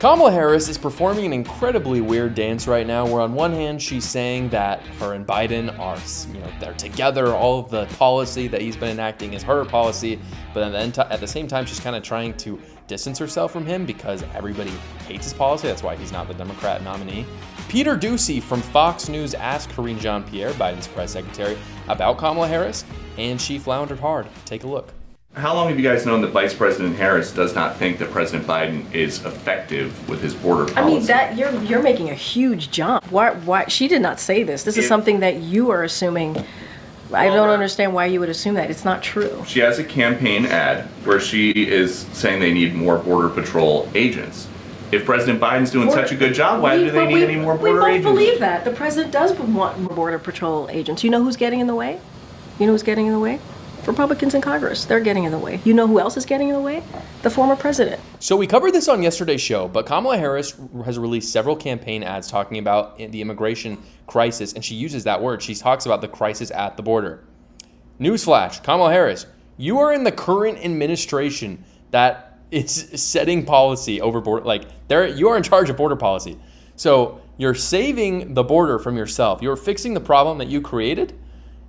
Kamala Harris is performing an incredibly weird dance right now, where on one hand she's saying that her and Biden are, they're together. All of the policy that he's been enacting is her policy, but then at the same time she's kind of trying to distance herself from him because everybody hates his policy. That's why he's not the Democrat nominee. Peter Doocy from Fox News asked Karine Jean-Pierre, Biden's press secretary, about Kamala Harris, and she floundered hard. Take a look. How long have you guys known that Vice President Harris does not think that President Biden is effective with his border policy? I mean, that you're making a huge jump. Why she did not say this. This is something that you are assuming. I don't understand why you would assume that. It's not true. She has a campaign ad where she is saying they need more Border Patrol agents. If President Biden's doing such a good job, why do they need any more border agents? We both believe that. The president does want more Border Patrol agents. You know who's getting in the way? You know who's getting in the way? Republicans in Congress. They're getting in the way. You know who else is getting in the way? The former president. So we covered this on yesterday's show, but Kamala Harris has released several campaign ads talking about the immigration crisis, and she uses that word. She talks about the crisis at the border. Newsflash, Kamala Harris, you are in the current administration that is setting policy over border. You are in charge of border policy. So you're saving the border from yourself. You're fixing the problem that you created.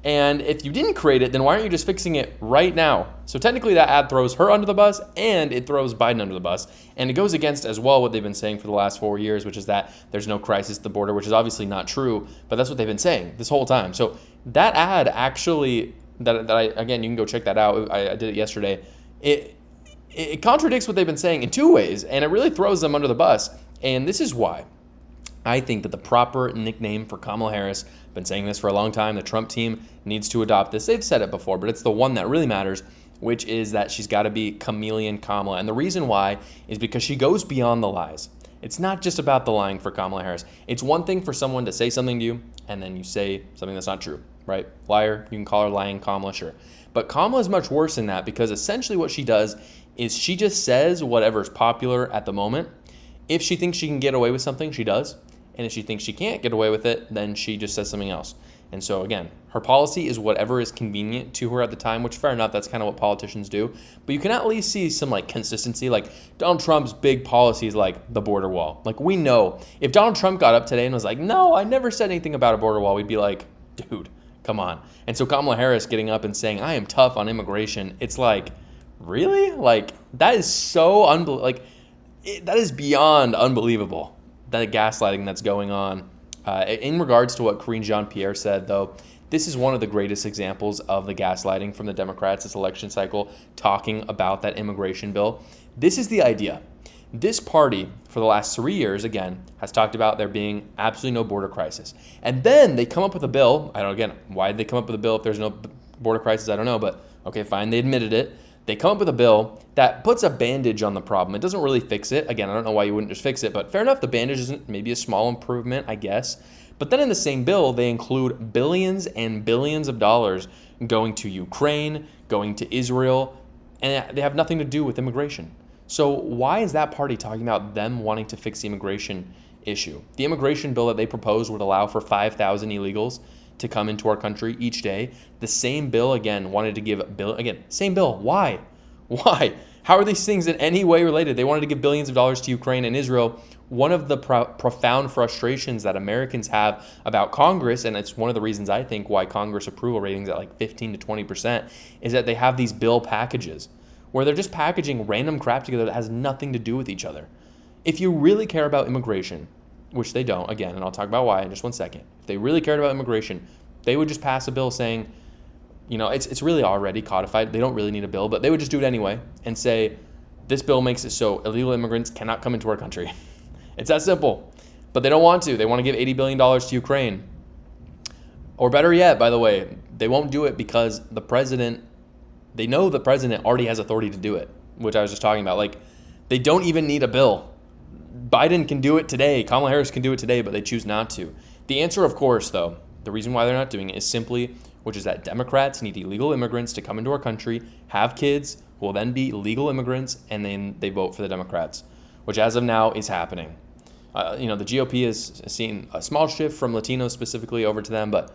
And if you didn't create it, then why aren't you just fixing it right now? So technically that ad throws her under the bus and it throws Biden under the bus. And it goes against as well what they've been saying for the last 4 years, which is that there's no crisis at the border, which is obviously not true, but that's what they've been saying this whole time. So that ad actually, again, you can go check that out. I did it yesterday. It contradicts what they've been saying in two ways, and it really throws them under the bus. And this is why I think that the proper nickname for Kamala Harris, I've been saying this for a long time, the Trump team needs to adopt this. They've said it before, but it's the one that really matters, which is that she's got to be Chameleon Kamala. And the reason why is because she goes beyond the lies. It's not just about the lying for Kamala Harris. It's one thing for someone to say something to you, and then you say something that's not true, right? Liar, you can call her lying Kamala, sure. But Kamala is much worse than that, because essentially what she does is she just says whatever's popular at the moment. If she thinks she can get away with something, she does. And if she thinks she can't get away with it, then she just says something else. And so again, her policy is whatever is convenient to her at the time, which fair enough, that's kind of what politicians do. But you can at least see some consistency. Donald Trump's big policy is the border wall. We know if Donald Trump got up today and was like, no, I never said anything about a border wall, we'd be like, dude, come on. And so Kamala Harris getting up and saying, I am tough on immigration. It's really? That is so that is beyond unbelievable. That gaslighting that's going on. In regards to what Karine Jean-Pierre said, though, this is one of the greatest examples of the gaslighting from the Democrats this election cycle, talking about that immigration bill. This is the idea. This party, for the last 3 years, again, has talked about there being absolutely no border crisis. And then they come up with a bill. Why did they come up with a bill if there's no border crisis? I don't know, but okay, fine, they admitted it. They come up with a bill that puts a bandage on the problem. It doesn't really fix it. Again, I don't know why you wouldn't just fix it, but fair enough, the bandage isn't maybe a small improvement, I guess. But then in the same bill, they include billions and billions of dollars going to Ukraine, going to Israel, and they have nothing to do with immigration. So why is that party talking about them wanting to fix the immigration issue? The immigration bill that they proposed would allow for 5,000 illegals to come into our country each day. The same bill, again, wanted to give same bill. Why? How are these things in any way related? They wanted to give billions of dollars to Ukraine and Israel. One of the profound frustrations that Americans have about Congress, and it's one of the reasons I think why Congress approval ratings at 15 to 20%, is that they have these bill packages where they're just packaging random crap together that has nothing to do with each other. If you really care about immigration, which they don't, again, and I'll talk about why in just 1 second. If they really cared about immigration, they would just pass a bill saying, it's really already codified. They don't really need a bill, but they would just do it anyway and say, this bill makes it so illegal immigrants cannot come into our country. It's that simple. But they don't want to. They want to give $80 billion to Ukraine. Or better yet, by the way, they won't do it because they know the president already has authority to do it, which I was just talking about. They don't even need a bill. Biden can do it today. Kamala Harris can do it today, but they choose not to. The answer, of course, though, the reason why they're not doing it is simply, which is that Democrats need illegal immigrants to come into our country, have kids, who will then be legal immigrants, and then they vote for the Democrats, which as of now is happening. The GOP has seen a small shift from Latinos specifically over to them, but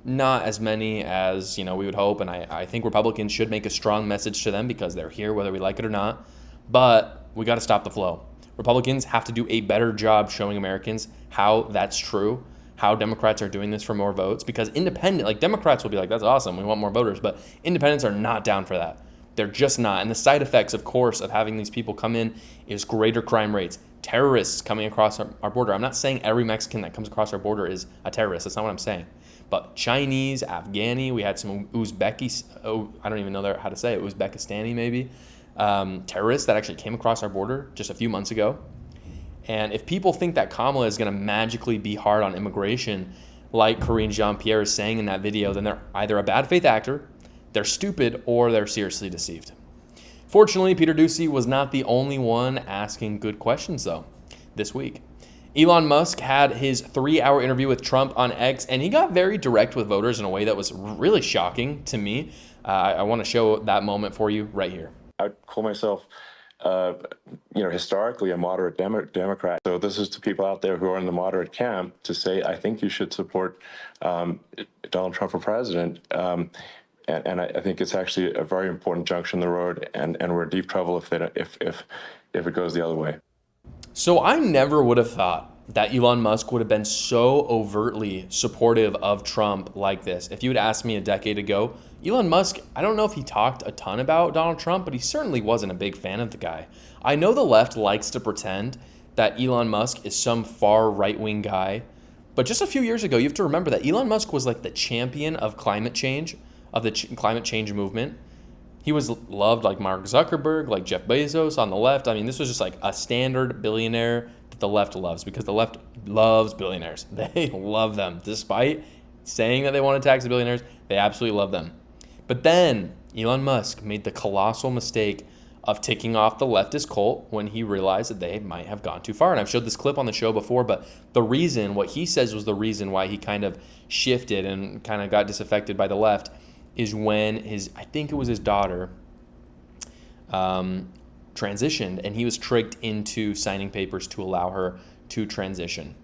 not as many as we would hope. And I think Republicans should make a strong message to them because they're here whether we like it or not. But we got to stop the flow. Republicans have to do a better job showing Americans how that's true, how Democrats are doing this for more votes, because Democrats will be like, that's awesome, we want more voters, but independents are not down for that. They're just not. And the side effects, of course, of having these people come in is greater crime rates, terrorists coming across our border. I'm not saying every Mexican that comes across our border is a terrorist. That's not what I'm saying. But Chinese, Afghani, we had some Uzbekis, I don't even know how to say it, Uzbekistani maybe, terrorists that actually came across our border just a few months ago. And if people think that Kamala is going to magically be hard on immigration, like Karine Jean-Pierre is saying in that video, then they're either a bad faith actor, they're stupid, or they're seriously deceived. Fortunately, Peter Doocy was not the only one asking good questions, though, this week. Elon Musk had his 3-hour interview with Trump on X, and he got very direct with voters in a way that was really shocking to me. I want to show that moment for you right here. I would call myself, historically a moderate Democrat. So this is to people out there who are in the moderate camp to say, I think you should support Donald Trump for president. And I think it's actually a very important junction in the road, and we're in deep trouble if it goes the other way. So I never would have thought that Elon Musk would have been so overtly supportive of Trump like this. If you had asked me a decade ago, Elon Musk, I don't know if he talked a ton about Donald Trump, but he certainly wasn't a big fan of the guy. I know the left likes to pretend that Elon Musk is some far right-wing guy, but just a few years ago, you have to remember that Elon Musk was like the champion of climate change, of the climate change movement. He was loved like Mark Zuckerberg, like Jeff Bezos on the left. I mean, this was just like a standard billionaire that the left loves, because the left loves billionaires. They love them. Despite saying that they want to tax the billionaires, they absolutely love them. But then Elon Musk made the colossal mistake of ticking off the leftist cult when he realized that they might have gone too far. And I've showed this clip on the show before, but what he says was the reason why he kind of shifted and kind of got disaffected by the left is when I think it was his daughter, transitioned, and he was tricked into signing papers to allow her to transition.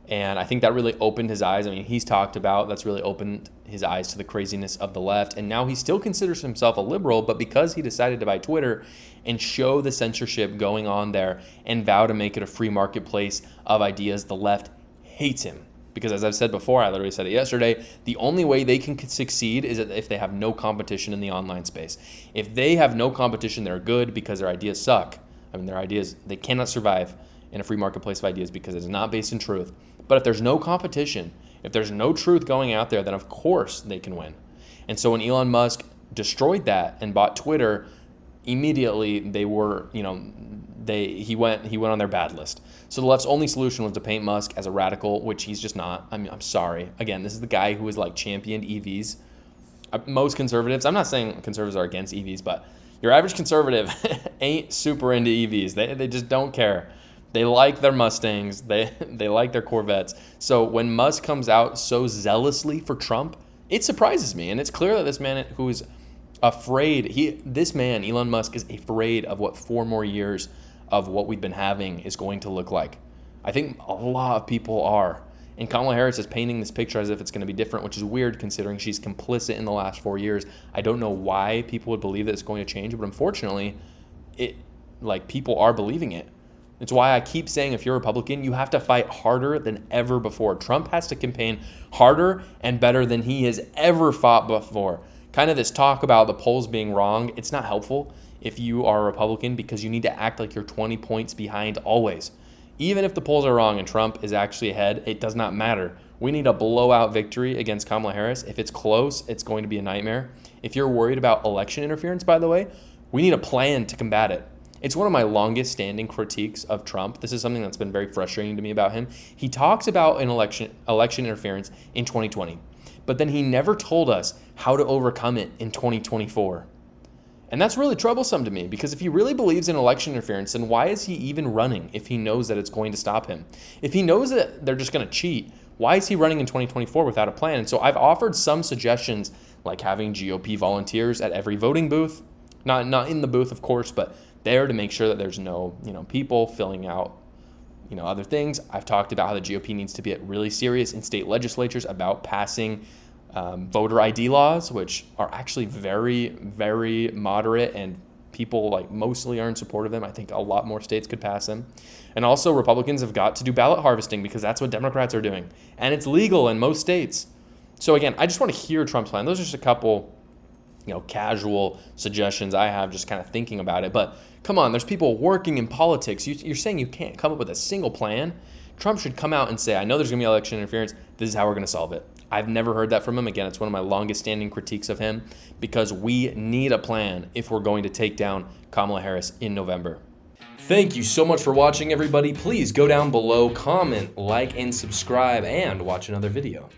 And I think that really opened his eyes. I mean, he's talked about that's really opened his eyes to the craziness of the left. And now he still considers himself a liberal, but because he decided to buy Twitter and show the censorship going on there and vow to make it a free marketplace of ideas, the left hates him. Because as I've said before, I literally said it yesterday, the only way they can succeed is if they have no competition in the online space. If they have no competition, they're good because their ideas suck. I mean, their ideas, they cannot survive in a free marketplace of ideas because it's not based in truth. But if there's no competition, if there's no truth going out there, then of course they can win. And so when Elon Musk destroyed that and bought Twitter, immediately they were, he went on their bad list. So the left's only solution was to paint Musk as a radical, which he's just not. I mean, I'm sorry. Again, this is the guy who has like championed EVs. Most conservatives, I'm not saying conservatives are against EVs, but your average conservative ain't super into EVs. They just don't care. They like their Mustangs. They like their Corvettes. So when Musk comes out so zealously for Trump, it surprises me. And it's clear that this man who is afraid, Elon Musk, is afraid of what 4 more years of what we've been having is going to look like. I think a lot of people are. And Kamala Harris is painting this picture as if it's going to be different, which is weird considering she's complicit in the last 4 years. I don't know why people would believe that it's going to change, but unfortunately, people are believing it. It's why I keep saying if you're a Republican, you have to fight harder than ever before. Trump has to campaign harder and better than he has ever fought before. Kind of this talk about the polls being wrong, it's not helpful if you are a Republican, because you need to act like you're 20 points behind always. Even if the polls are wrong and Trump is actually ahead, it does not matter. We need a blowout victory against Kamala Harris. If it's close, it's going to be a nightmare. If you're worried about election interference, by the way, we need a plan to combat it. It's one of my longest standing critiques of Trump. This is something that's been very frustrating to me about him. He talks about an election interference in 2020, but then he never told us how to overcome it in 2024. And that's really troublesome to me, because if he really believes in election interference, then why is he even running if he knows that it's going to stop him? If he knows that they're just going to cheat, why is he running in 2024 without a plan? And so I've offered some suggestions, like having GOP volunteers at every voting booth, not in the booth, of course, but there to make sure that there's no, people filling out, other things. I've talked about how the GOP needs to get really serious in state legislatures about passing voter ID laws, which are actually very, very moderate and people like mostly are in support of him. I think a lot more states could pass him. And also Republicans have got to do ballot harvesting because that's what Democrats are doing. And it's legal in most states. So again, I just want to hear Trump's plan. Those are just a couple, casual suggestions I have just kind of thinking about it. But come on, there's people working in politics. You're saying you can't come up with a single plan? Trump should come out and say, I know there's going to be election interference. This is how we're going to solve it. I've never heard that from him. Again, it's one of my longest standing critiques of him because we need a plan if we're going to take down Kamala Harris in November. Thank you so much for watching, everybody. Please go down below, comment, like, and subscribe, and watch another video.